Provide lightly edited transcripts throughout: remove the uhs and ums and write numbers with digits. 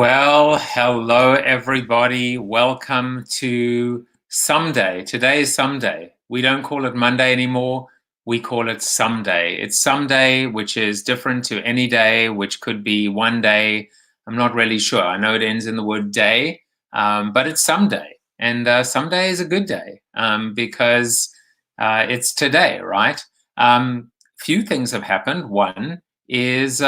Well, hello everybody. Welcome to Someday. Today is Someday. We don't call it Monday anymore. We call it Someday. It's Someday, which is different to any day, which could be one day. I'm not really sure. I know it ends in the word day, but it's someday. And someday is a good day because it's today, right? Few things have happened. One is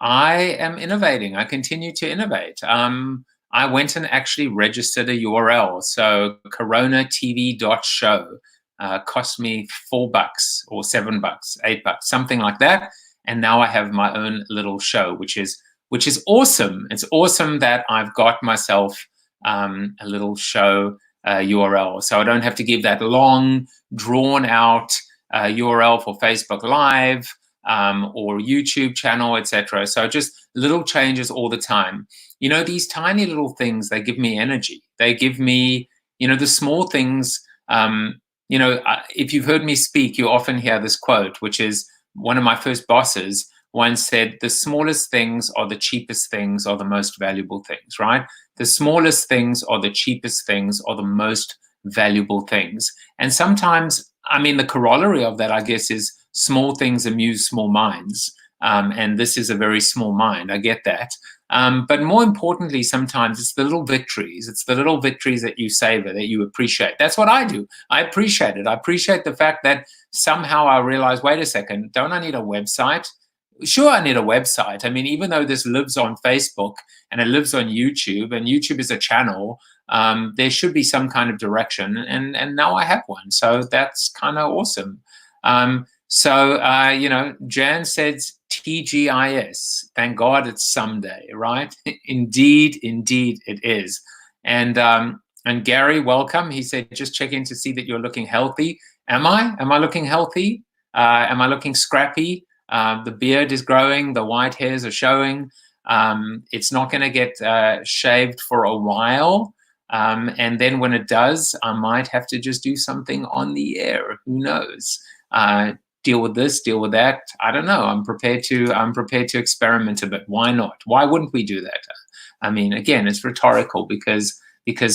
I am innovating. I continue to innovate. I went and actually registered a URL. So CoronaTV.show cost me $4 or $7, $8, something like that. And now I have my own little show, which is awesome. It's awesome that I've got myself a little show URL. So I don't have to give that long, drawn out URL for Facebook Live. Or YouTube channel, etc. So just little changes all the time. You know, these tiny little things, they give me energy. They give me, the small things. If you've heard me speak, you often hear this quote, which is one of my first bosses once said, the smallest things are the cheapest things are the most valuable things, right? The smallest things are the cheapest things are the most valuable things. And sometimes, the corollary of that, I guess, is small things amuse small minds. And this is a very small mind. I get that. But more importantly, sometimes it's the little victories. It's the little victories that you savor, that you appreciate. That's what I do. I appreciate it. I appreciate the fact that somehow I realize, wait a second, don't I need a website? Sure, I need a website. Even though this lives on Facebook and it lives on YouTube, and YouTube is a channel, there should be some kind of direction. And now I have one. So that's kind of awesome. Jan says TGIS. Thank God it's someday, right? Indeed it is. And Gary, welcome. He said, just check in to see that you're looking healthy. Am I? Am I looking healthy? Am I looking scrappy? The beard is growing. The white hairs are showing. It's not going to get shaved for a while. And then when it does, I might have to just do something on the air. Who knows? Deal with this, deal with that. I don't know. I'm prepared to experiment a bit. Why not? Why wouldn't we do that? Again, it's rhetorical because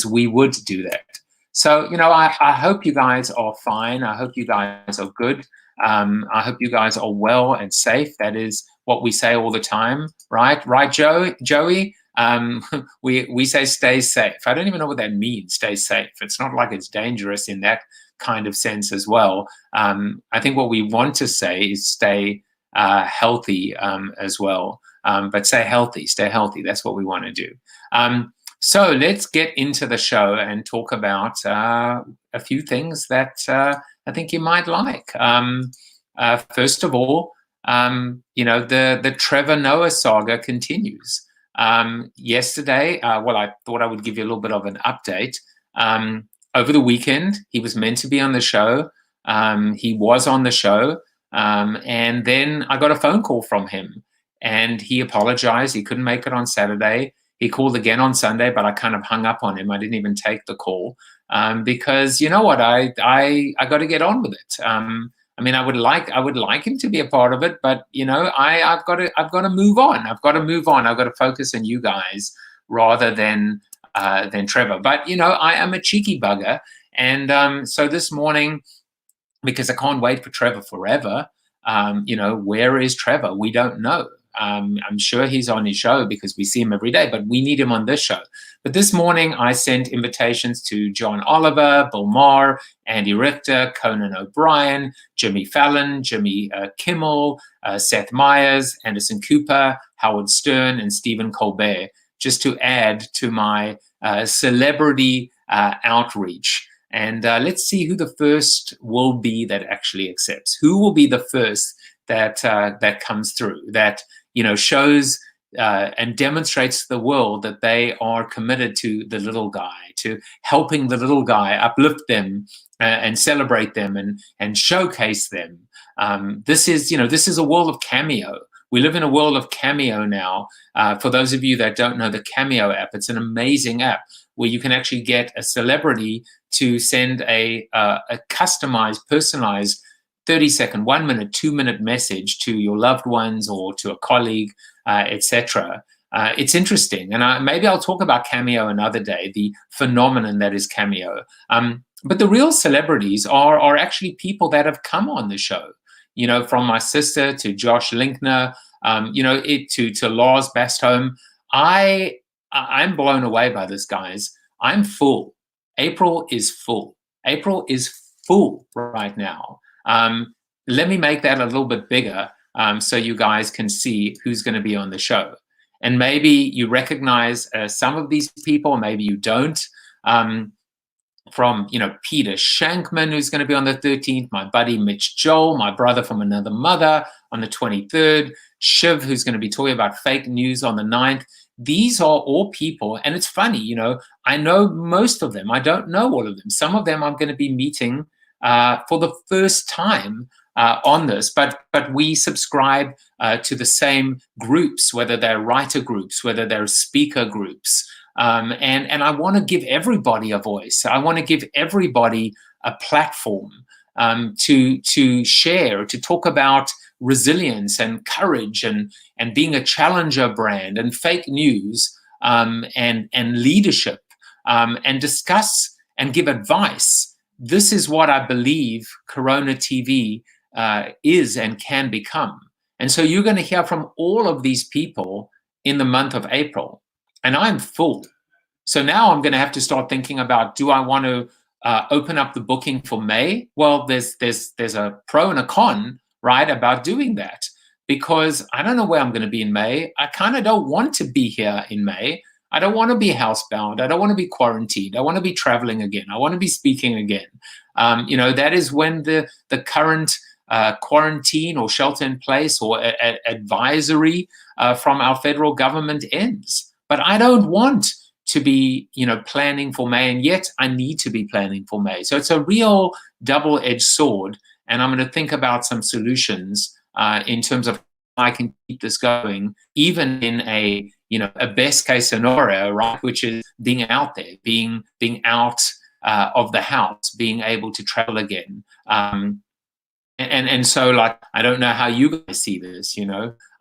we would do that. So, I hope you guys are fine. I hope you guys are good. I hope you guys are well and safe. That is what we say all the time, right? Right, Joey? We say stay safe. I don't even know what that means, stay safe. It's not like it's dangerous in that kind of sense as well. I think what we want to say is stay healthy as well. But stay healthy. That's what we want to do. So let's get into the show and talk about a few things that I think you might like. First of all, the Trevor Noah saga continues. Yesterday, I thought I would give you a little bit of an update. Over the weekend, he was meant to be on the show. He was on the show. And then I got a phone call from him and he apologized. He couldn't make it on Saturday. He called again on Sunday, but I kind of hung up on him. I didn't even take the call because you know what? I got to get on with it. I would like him to be a part of it, but I've got to move on. I've got to focus on you guys rather than Trevor. But I am a cheeky bugger, and so this morning, because I can't wait for Trevor forever. Where is Trevor? We don't know. I'm sure he's on his show because we see him every day, but we need him on this show. But this morning, I sent invitations to John Oliver, Bill Maher, Andy Richter, Conan O'Brien, Jimmy Fallon, Jimmy Kimmel, Seth Meyers, Anderson Cooper, Howard Stern, and Stephen Colbert, just to add to my celebrity outreach. And let's see who the first will be that actually accepts. Who will be the first that comes through, that shows and demonstrates to the world that they are committed to the little guy, to helping the little guy, uplift them and celebrate them and showcase them. This is a world of Cameo. We live in a world of Cameo now. For those of you that don't know the Cameo app, it's an amazing app where you can actually get a celebrity to send a customized, personalized 30-second, 1 minute, 2 minute message to your loved ones or to a colleague, etc. It's interesting, and maybe I'll talk about Cameo another day, the phenomenon that is Cameo. But the real celebrities are actually people that have come on the show, from my sister to Josh Linkner, to Lars Bastholm. I'm blown away by this, guys. I'm full. April is full. April is full right now. Let me make that a little bit bigger so you guys can see who's going to be on the show. And maybe you recognize some of these people, maybe you don't. From Peter Shankman, who's going to be on the 13th, my buddy Mitch Joel, my brother from another mother on the 23rd, Shiv, who's going to be talking about fake news on the 9th. These are all people, and it's funny, I know most of them. I don't know all of them. Some of them I'm going to be meeting for the first time on this, but we subscribe to the same groups, whether they're writer groups, whether they're speaker groups. And I want to give everybody a voice. I want to give everybody a platform to share, to talk about resilience and courage and being a challenger brand and fake news and leadership and discuss and give advice. This is what I believe CoronaTV is and can become. And so you're going to hear from all of these people in the month of April. And I'm full. So now I'm going to have to start thinking about, do I want to open up the booking for May? Well, there's a pro and a con, right, about doing that. Because I don't know where I'm going to be in May. I kind of don't want to be here in May. I don't want to be housebound. I don't want to be quarantined. I want to be traveling again. I want to be speaking again. That is when the current quarantine or shelter in place or advisory from our federal government ends. But I don't want to be, planning for May, and yet I need to be planning for May. So it's a real double-edged sword, and I'm going to think about some solutions in terms of how I can keep this going, even in a best-case scenario, right, which is being out there, being out of the house, being able to travel again. And so, I don't know how you guys see this,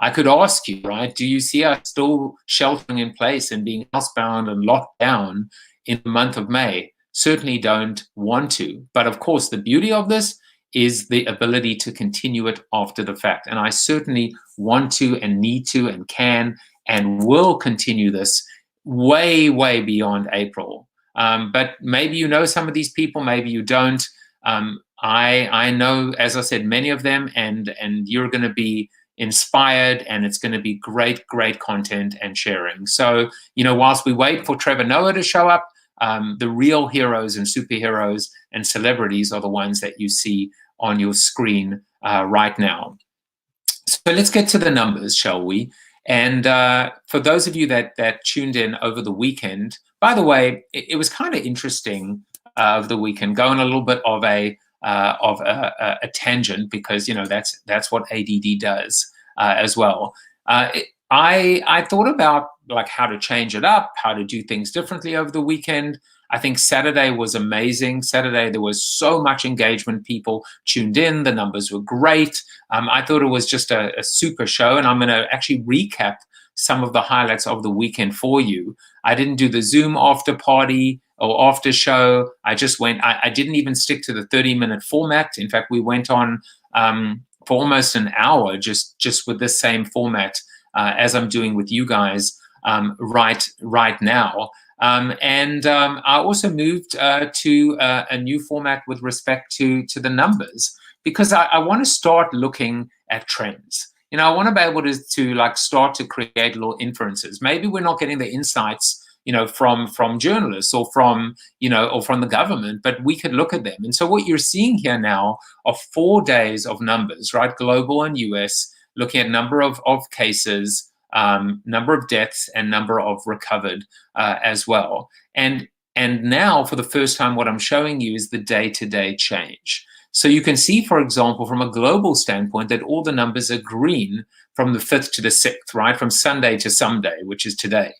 I could ask you, right, do you see us still sheltering in place and being housebound and locked down in the month of May? Certainly don't want to. But of course, the beauty of this is the ability to continue it after the fact. And I certainly want to and need to and can and will continue this way, way beyond April. But maybe you know some of these people, maybe you don't. I know, as I said, many of them, and you're going to be inspired, and it's going to be great, great content and sharing. So, whilst we wait for Trevor Noah to show up, the real heroes and superheroes and celebrities are the ones that you see on your screen right now. So let's get to the numbers, shall we? And for those of you that tuned in over the weekend, by the way, it was kind of interesting of the weekend, going a little bit of a tangent, because that's what ADD does as well. I thought about how to change it up, how to do things differently over the weekend. I think Saturday was amazing. Saturday there was so much engagement. People tuned in. The numbers were great. I thought it was just a super show, and I'm going to actually recap some of the highlights of the weekend for you. I didn't do the Zoom after party or after show. I just went, I didn't even stick to the 30-minute format. In fact, we went on for almost an hour just with this same format as I'm doing with you guys right now. And I also moved to a new format with respect to the numbers, because I want to start looking at trends. I want to be able to start to create little inferences. Maybe we're not getting the insights, from journalists or from the government, but we could look at them. And so what you're seeing here now are 4 days of numbers, right? Global and US, looking at number of cases, number of deaths, and number of recovered as well. And now, for the first time, what I'm showing you is the day-to-day change. So you can see, for example, from a global standpoint, that all the numbers are green from the 5th to the 6th, right? From Sunday to Sunday, which is today.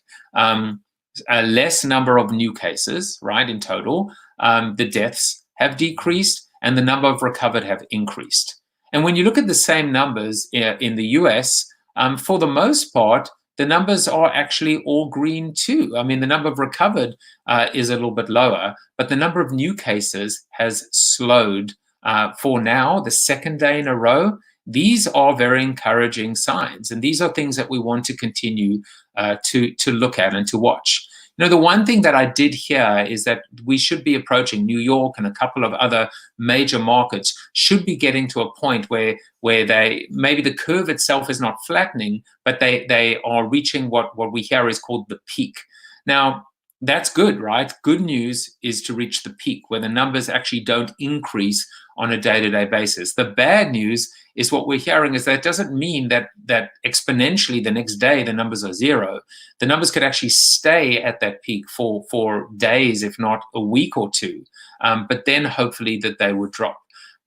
A less number of new cases, right, in total. The deaths have decreased, and the number of recovered have increased. And when you look at the same numbers in the US, for the most part, the numbers are actually all green too. I mean, the number of recovered is a little bit lower, but the number of new cases has slowed for now, the second day in a row. These are very encouraging signs, and these are things that we want to continue to look at and to watch. You know, the one thing that I did hear is that we should be approaching New York, and a couple of other major markets should be getting to a point where they, maybe the curve itself is not flattening, but they are reaching what we hear is called the peak. Now, that's good, right? Good news is to reach the peak where the numbers actually don't increase on a day-to-day basis. The bad news is what we're hearing is that it doesn't mean that exponentially the next day the numbers are zero. The numbers could actually stay at that peak for days, if not a week or two, but then hopefully that they would drop.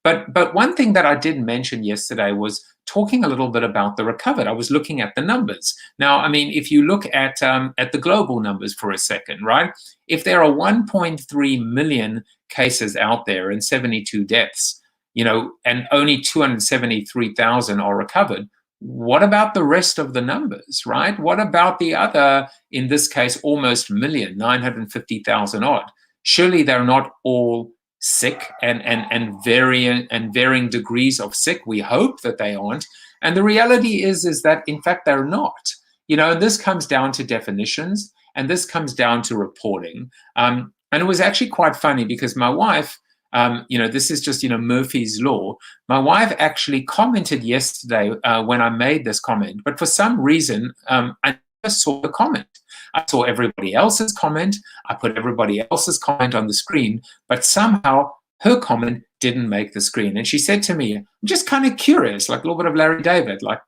But one thing that I did mention yesterday was talking a little bit about the recovered. I was looking at the numbers. Now, I mean, if you look at the global numbers for a second, right? If there are 1.3 million cases out there and 72 deaths, you know, and only 273,000 are recovered, what about the rest of the numbers, right? What about the other, in this case, almost million, 950,000 odd? Surely they're not all sick and varying degrees of sick. We hope that they aren't. And the reality is that, in fact, they're not. You know, this comes down to definitions, and this comes down to reporting. And it was actually quite funny because my wife, you know, this is just, you know, Murphy's Law. My wife actually commented yesterday when I made this comment, but for some reason, I never saw the comment. I saw everybody else's comment. I put everybody else's comment on the screen, but somehow her comment didn't make the screen. And she said to me, I'm just kind of curious, like a little bit of Larry David, like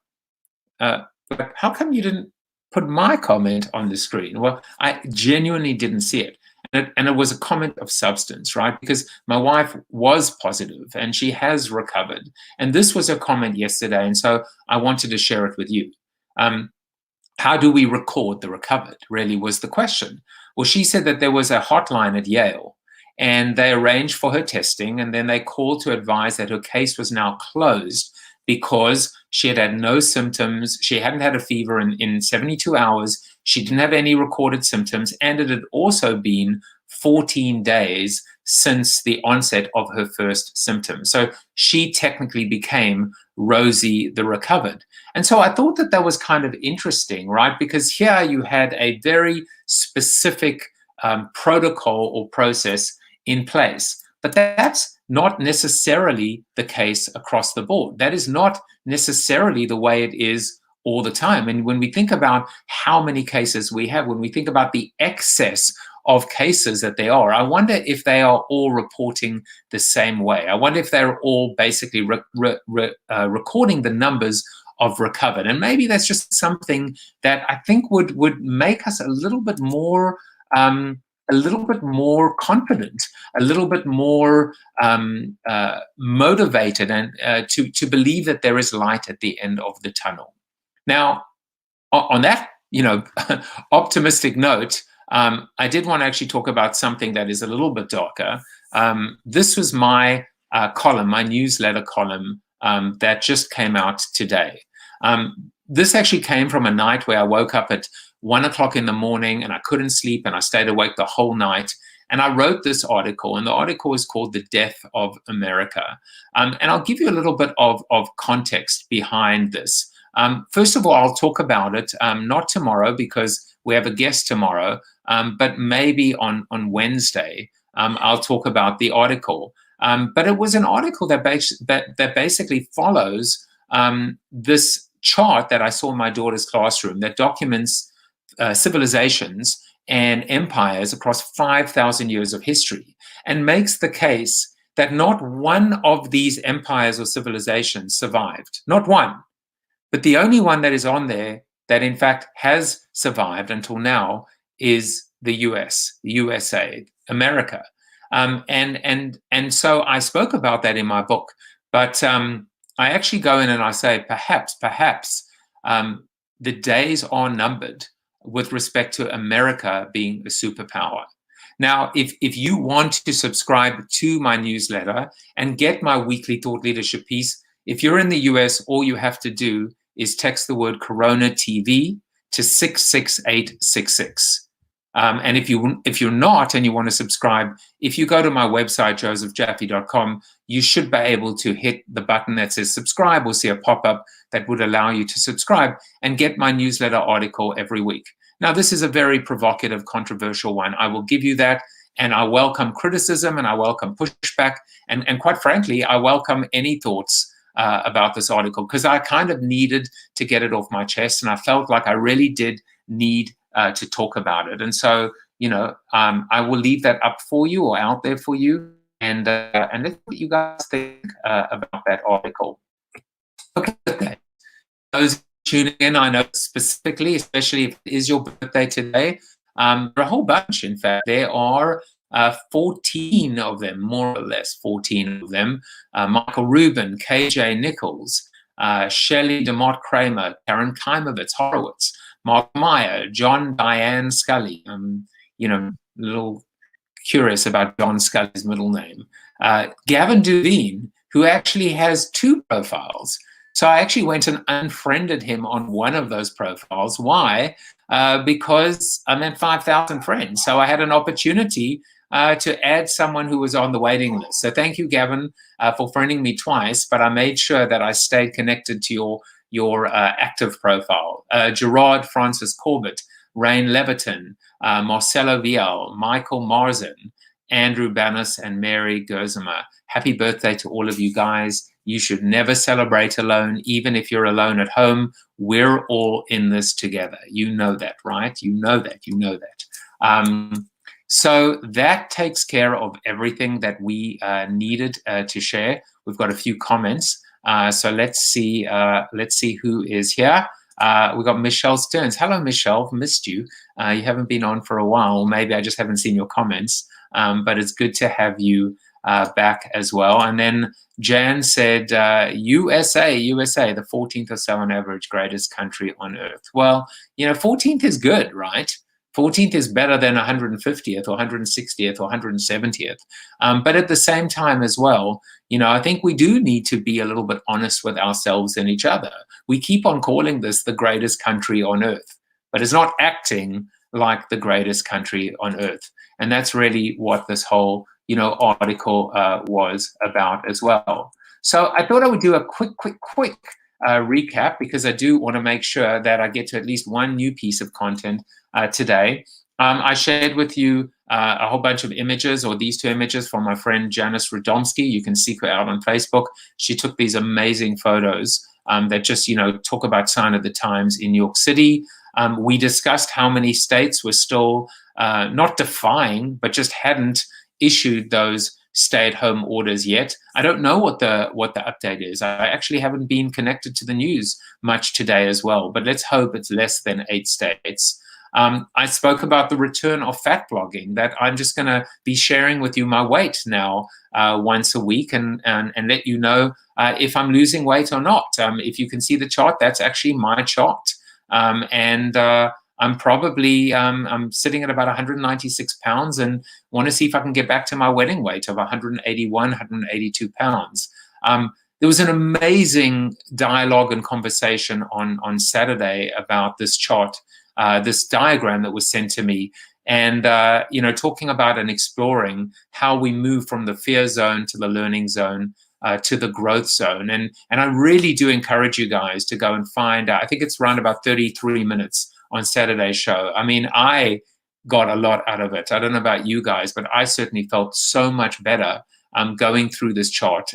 how come you didn't put my comment on the screen? Well, I genuinely didn't see it. And it was a comment of substance, right? Because my wife was positive and she has recovered. And this was a comment yesterday. And so I wanted to share it with you. How do we record the recovered, really was the question. Well, she said that there was a hotline at Yale and they arranged for her testing, and then they called to advise that her case was now closed because she had had no symptoms. She hadn't had a fever in 72 hours. She didn't have any recorded symptoms, and it had also been 14 days since the onset of her first symptoms. So she technically became Rosie the recovered. And so I thought that was kind of interesting, right? Because here you had a very specific protocol or process in place, but that's not necessarily the case across the board. That is not necessarily the way it is all the time. And when we think about how many cases we have, when we think about the excess of cases that there are, I wonder if they are all reporting the same way. I wonder if they're all basically recording the numbers of recovered. And maybe that's just something that I think would make us a little bit more confident, a little bit more motivated, and to believe that there is light at the end of the tunnel. Now, on that, you know, optimistic note, I did want to actually talk about something that is a little bit darker. This was my column, my newsletter column that just came out today. This actually came from a night where I woke up at 1 o'clock in the morning and I couldn't sleep and I stayed awake the whole night. And I wrote this article, and the article is called The Death of America. And I'll give you a little bit of context behind this. First of all, I'll talk about it, not tomorrow because we have a guest tomorrow, but maybe on Wednesday, I'll talk about the article. But it was an article that basically follows this chart that I saw in my daughter's classroom that documents civilizations and empires across 5,000 years of history, and makes the case that not one of these empires or civilizations survived, not one. But the only one that is on there that in fact has survived until now is the US, the USA, America. And so I spoke about that in my book, but I actually go in and I say, perhaps the days are numbered with respect to America being a superpower. Now, if you want to subscribe to my newsletter and get my weekly thought leadership piece, if you're in the US, all you have to do is text the word CoronaTV to 66866. And if you're not and you want to subscribe, if you go to my website, josephjaffe.com, you should be able to hit the button that says subscribe or see a pop-up that would allow you to subscribe and get my newsletter article every week. Now, this is a very provocative, controversial one. I will give you that, and I welcome criticism and I welcome pushback. And quite frankly, I welcome any thoughts about this article, because I kind of needed to get it off my chest, and I felt like I really did need to talk about it. And so, I will leave that up for you, or out there for you, and let's see what you guys think about that article. Okay, those tuning in, I know specifically, especially if it is your birthday today, there are a whole bunch. In fact, there are 14 of them, more or less 14 of them. Michael Rubin, KJ Nichols, Shelley DeMott Kramer, Karen Kaimovitz, Horowitz, Mark Meyer, John Diane Scully. I'm, a little curious about John Scully's middle name. Gavin Duveen, who actually has 2 profiles. So I actually went and unfriended him on one of those profiles. Why? Because I'm at 5,000 friends. So I had an opportunity to add someone who was on the waiting list. So thank you, Gavin, for friending me twice, but I made sure that I stayed connected to your active profile. Gerard Francis Corbett, Rain Leviton, Marcelo Vial, Michael Marzin, Andrew Bannis, and Mary Gerzimer. Happy birthday to all of you guys. You should never celebrate alone, even if you're alone at home. We're all in this together. You know that, right? You know that. So that takes care of everything that we needed to share. We've got a few comments. So let's see who is here. We've got Michelle Stearns. Hello, Michelle. Missed you. You haven't been on for a while. Maybe I just haven't seen your comments. But it's good to have you back as well. And then Jan said, USA, the 14th or so on average greatest country on earth. Well, 14th is good, right? 14th is better than 150th or 160th or 170th. But at the same time as well, I think we do need to be a little bit honest with ourselves and each other. We keep on calling this the greatest country on earth, but it's not acting like the greatest country on earth. And that's really what this whole, article was about as well. So I thought I would do a quick recap, because I do want to make sure that I get to at least one new piece of content today. I shared with you a whole bunch of images, or these 2 images, from my friend Janice Radomski. You can seek her out on Facebook. She took these amazing photos that just, talk about sign of the times in New York City. We discussed how many states were still not defying, but just hadn't issued those stay-at-home orders yet. I don't know what the update is. I actually haven't been connected to the news much today as well, but let's hope it's less than 8 states. I spoke about the return of Fatblogging, that I'm just going to be sharing with you my weight now once a week, and let you know if I'm losing weight or not. If you can see the chart, that's actually my chart. I'm probably I'm sitting at about 196 pounds, and want to see if I can get back to my wedding weight of 181, 182 pounds. There was an amazing dialogue and conversation on Saturday about this chart, this diagram that was sent to me, and talking about and exploring how we move from the fear zone to the learning zone to the growth zone. And I really do encourage you guys to go and find out. I think it's around about 33 minutes on Saturday's show. I mean, I got a lot out of it. I don't know about you guys, but I certainly felt so much better going through this chart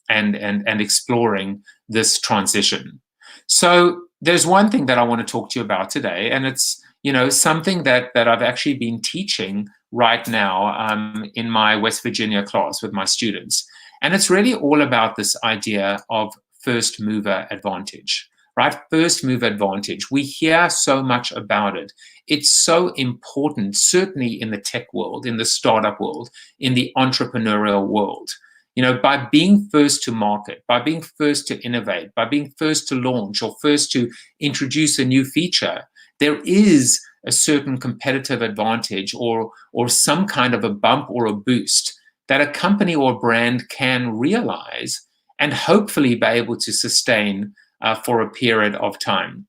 and exploring this transition. So there's one thing that I want to talk to you about today, and it's something that I've actually been teaching right now in my West Virginia class with my students. And it's really all about this idea of first mover advantage, right? First mover advantage. We hear so much about it. It's so important, certainly in the tech world, in the startup world, in the entrepreneurial world. By being first to market, by being first to innovate, by being first to launch, or first to introduce a new feature, there is a certain competitive advantage or some kind of a bump or a boost that a company or brand can realize and hopefully be able to sustain for a period of time.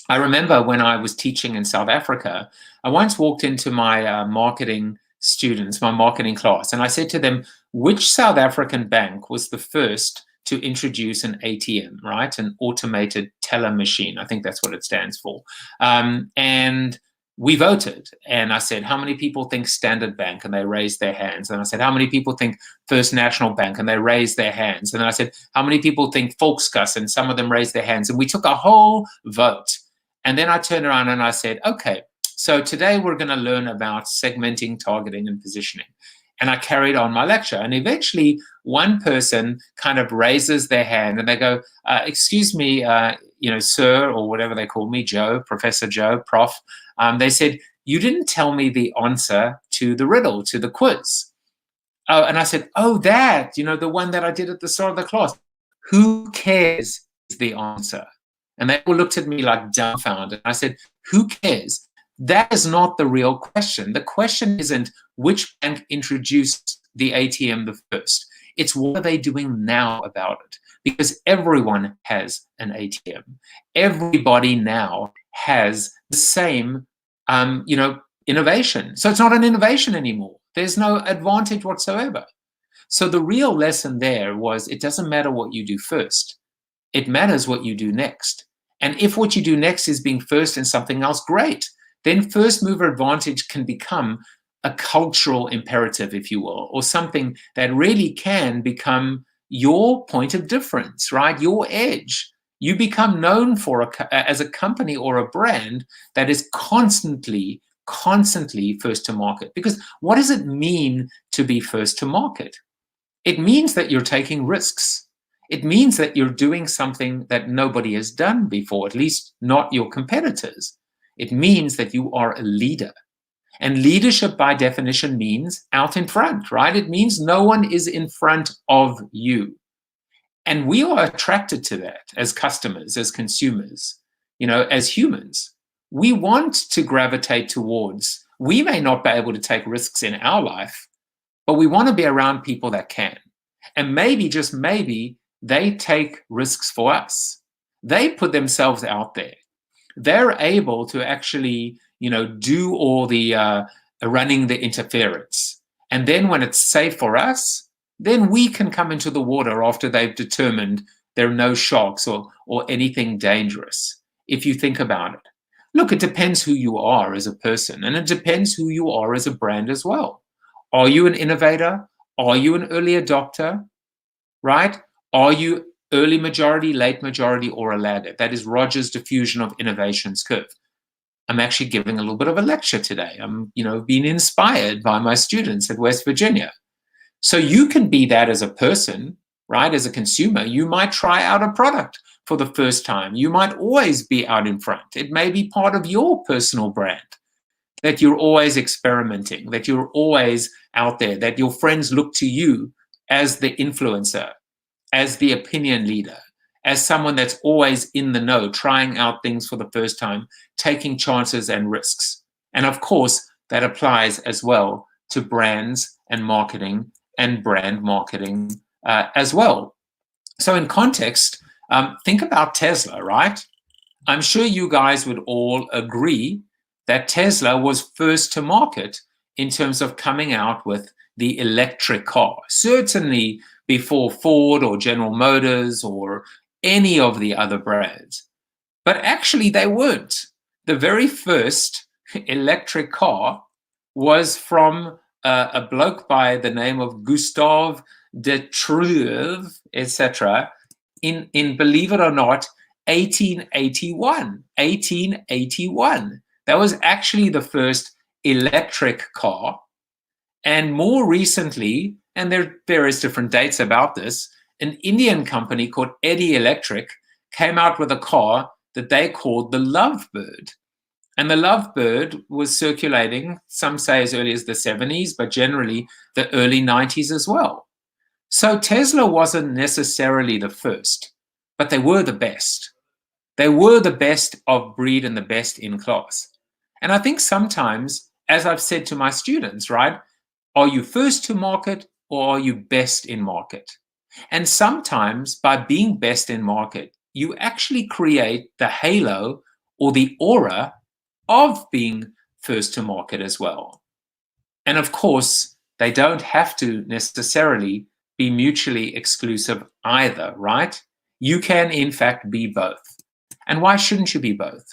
I remember when I was teaching in South Africa, I once walked into my marketing students, my marketing class, and I said to them, which South African bank was the first to introduce an ATM, right? An automated teller machine. I think that's what it stands for. And we voted. And I said, how many people think Standard Bank? And they raised their hands. And I said, how many people think First National Bank? And they raised their hands. And then I said, how many people think Volkskas? And some of them raised their hands. And we took a whole vote. And then I turned around and I said, okay, so today we're going to learn about segmenting, targeting, and positioning. And I carried on my lecture. And eventually one person kind of raises their hand and they go, excuse me, sir, or whatever they call me, Joe, Professor Joe, Prof. They said, you didn't tell me the answer to the riddle, to the quiz. Oh, and I said, oh, that, the one that I did at the start of the class. Who cares is the answer? And they all looked at me like dumbfounded. I said, who cares? That is not the real question. The question isn't which bank introduced the ATM the first. It's what are they doing now about it? Because everyone has an ATM. Everybody now has the same, innovation. So it's not an innovation anymore. There's no advantage whatsoever. So the real lesson there was it doesn't matter what you do first. It matters what you do next. And if what you do next is being first in something else, great. Then first mover advantage can become a cultural imperative, if you will, or something that really can become your point of difference, right? Your edge. You become known for as a company or a brand that is constantly first to market. Because what does it mean to be first to market? It means that you're taking risks. It means that you're doing something that nobody has done before, at least not your competitors. It means that you are a leader. And leadership by definition means out in front, right? It means no one is in front of you. And we are attracted to that as customers, as consumers, as humans. We want to gravitate towards, we may not be able to take risks in our life, but we want to be around people that can. And maybe, just maybe, they take risks for us. They put themselves out there. They're able to actually, do all the running the interference. And then when it's safe for us, then we can come into the water after they've determined there are no sharks or anything dangerous, if you think about it. Look, it depends who you are as a person, and it depends who you are as a brand as well. Are you an innovator? Are you an early adopter? Right? Are you early majority, late majority, or a ladder? That is Rogers' diffusion of innovations curve. I'm actually giving a little bit of a lecture today. I'm, being inspired by my students at West Virginia. So you can be that as a person, right? As a consumer, you might try out a product for the first time. You might always be out in front. It may be part of your personal brand, that you're always experimenting, that you're always out there, that your friends look to you as the influencer, as the opinion leader, as someone that's always in the know, trying out things for the first time, taking chances and risks. And of course, that applies as well to brands and marketing and brand marketing as well. So in context, think about Tesla, right? I'm sure you guys would all agree that Tesla was first to market in terms of coming out with the electric car. Certainly before Ford or General Motors or any of the other brands. But actually they weren't. The very first electric car was from a bloke by the name of Gustave de Treuve, etc., in, believe it or not, 1881. 1881. That was actually the first electric car. And more recently, and there are various different dates about this, an Indian company called Eddy Electric came out with a car that they called the Lovebird. And the Lovebird was circulating, some say as early as the 70s, but generally the early 90s as well. So Tesla wasn't necessarily the first, but they were the best. They were the best of breed and the best in class. And I think sometimes, as I've said to my students, right, are you first to market or are you best in market? And sometimes by being best in market, you actually create the halo or the aura of being first to market as well. And of course, they don't have to necessarily be mutually exclusive either, right? You can, in fact, be both. And why shouldn't you be both?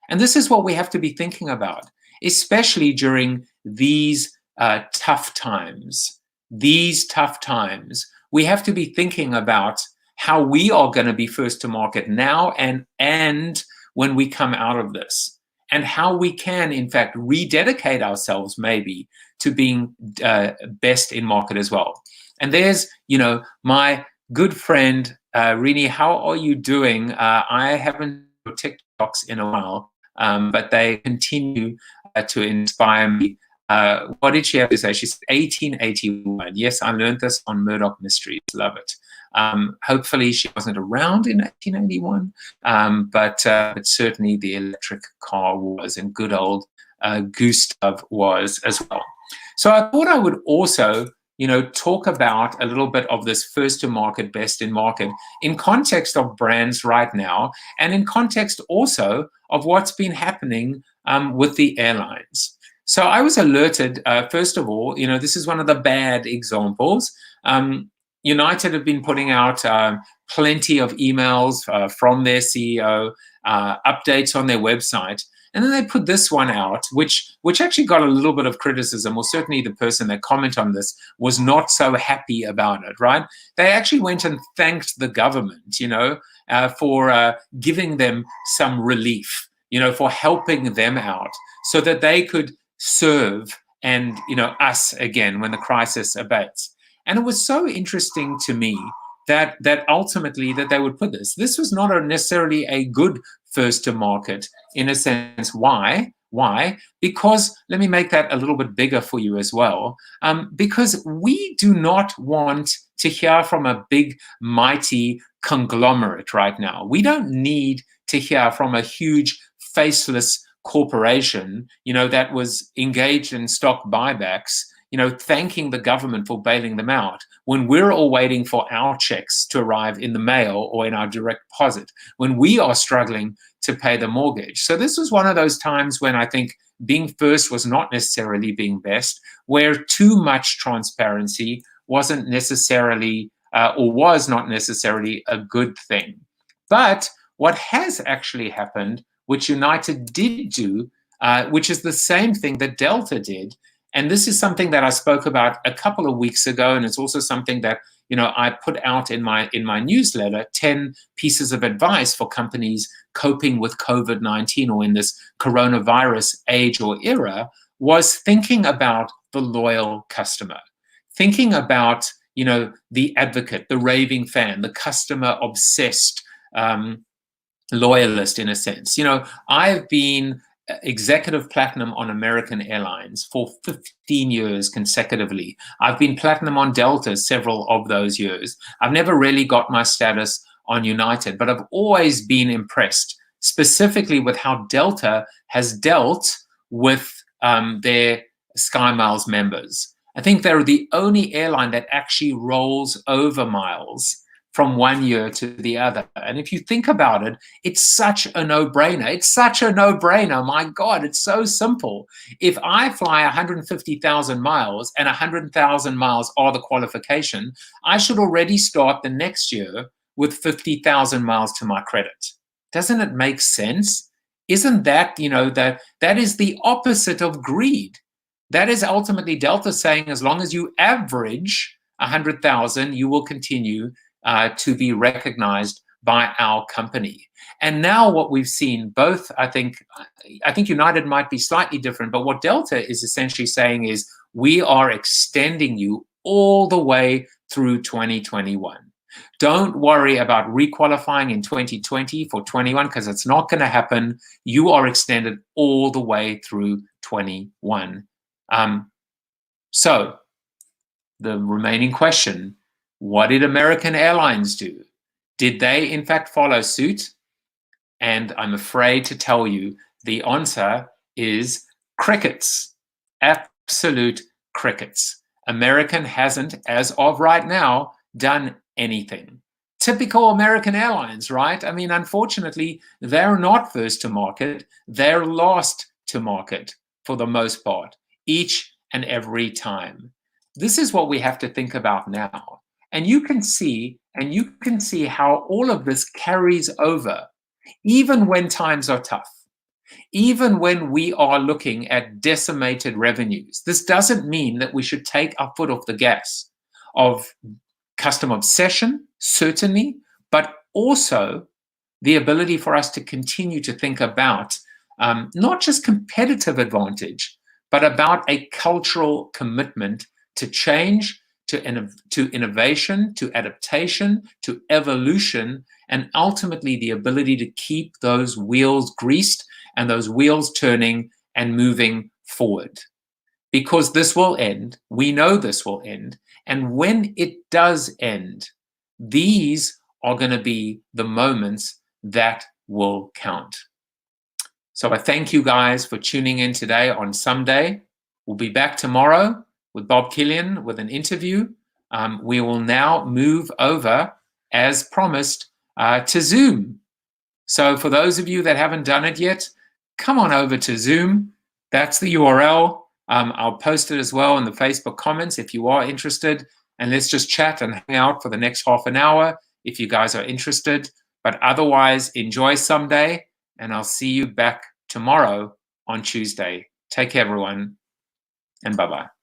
And this is what we have to be thinking about, especially during these tough times. These tough times, we have to be thinking about how we are going to be first to market now and when we come out of this, and how we can, in fact, rededicate ourselves maybe to being best in market as well. And there's, my good friend, Rini, how are you doing? I haven't done TikToks in a while, but they continue to inspire me. What did she have to say? She said 1881. Yes, I learned this on Murdoch Mysteries. Love it. Hopefully she wasn't around in 1881, but certainly the electric car was, and good old Gustav was as well. So I thought I would also, talk about a little bit of this first to market, best in market in context of brands right now, and in context also of what's been happening with the airlines. So I was alerted, first of all, this is one of the bad examples. United have been putting out plenty of emails from their CEO, updates on their website. And then they put this one out, which actually got a little bit of criticism, or certainly the person that commented on this was not so happy about it, right? They actually went and thanked the government, for giving them some relief, for helping them out so that they could serve and, us again when the crisis abates. And it was so interesting to me that ultimately that they would put this. This was not necessarily a good first to market in a sense. Why? Because, let me make that a little bit bigger for you as well, because we do not want to hear from a big, mighty conglomerate right now. We don't need to hear from a huge, faceless corporation, that was engaged in stock buybacks, thanking the government for bailing them out when we're all waiting for our checks to arrive in the mail or in our direct deposit, when we are struggling to pay the mortgage. So this was one of those times when I think being first was not necessarily being best, where too much transparency wasn't necessarily or was not necessarily a good thing. But what has actually happened, which United did do, which is the same thing that Delta did, and this is something that I spoke about a couple of weeks ago, and it's also something that I put out in my newsletter, 10 pieces of advice for companies coping with COVID-19 or in this coronavirus age or era, was thinking about the loyal customer, thinking about the advocate, the raving fan, the customer obsessed loyalist in a sense. I've been executive platinum on American Airlines for 15 years consecutively. I've been platinum on Delta several of those years. I've never really got my status on United, but I've always been impressed specifically with how Delta has dealt with their SkyMiles members. I think they're the only airline that actually rolls over miles from one year to the other. And if you think about it, it's such a no-brainer. It's such a no-brainer. My God, it's so simple. If I fly 150,000 miles and 100,000 miles are the qualification, I should already start the next year with 50,000 miles to my credit. Doesn't it make sense? Isn't that, that is the opposite of greed. That is ultimately Delta saying, as long as you average 100,000, you will continue to be recognized by our company. And now what we've seen, both, I think United might be slightly different, but what Delta is essentially saying is, we are extending you all the way through 2021. Don't worry about requalifying in 2020 for 21, because it's not going to happen. You are extended all the way through 21. So the remaining question, what did American Airlines do? Did they, in fact, follow suit? And I'm afraid to tell you, the answer is crickets. Absolute crickets. American hasn't, as of right now, done anything. Typical American Airlines, right? I mean, unfortunately, they're not first to market. They're last to market for the most part, each and every time. This is what we have to think about now. And you can see how all of this carries over, even when times are tough, even when we are looking at decimated revenues. This doesn't mean that we should take our foot off the gas of customer obsession, certainly, but also the ability for us to continue to think about not just competitive advantage, but about a cultural commitment to change, to innovation, to adaptation, to evolution, and ultimately the ability to keep those wheels greased and those wheels turning and moving forward. Because this will end. We know this will end. And when it does end, these are going to be the moments that will count. So I thank you guys for tuning in today on Someday. We'll be back tomorrow with Bob Killian with an interview. We will now move over, as promised, to Zoom. So for those of you that haven't done it yet, come on over to Zoom. That's the URL. I'll post it as well in the Facebook comments if you are interested. And let's just chat and hang out for the next half an hour if you guys are interested. But otherwise, enjoy Someday, and I'll see you back tomorrow on Tuesday. Take care, everyone, and bye-bye.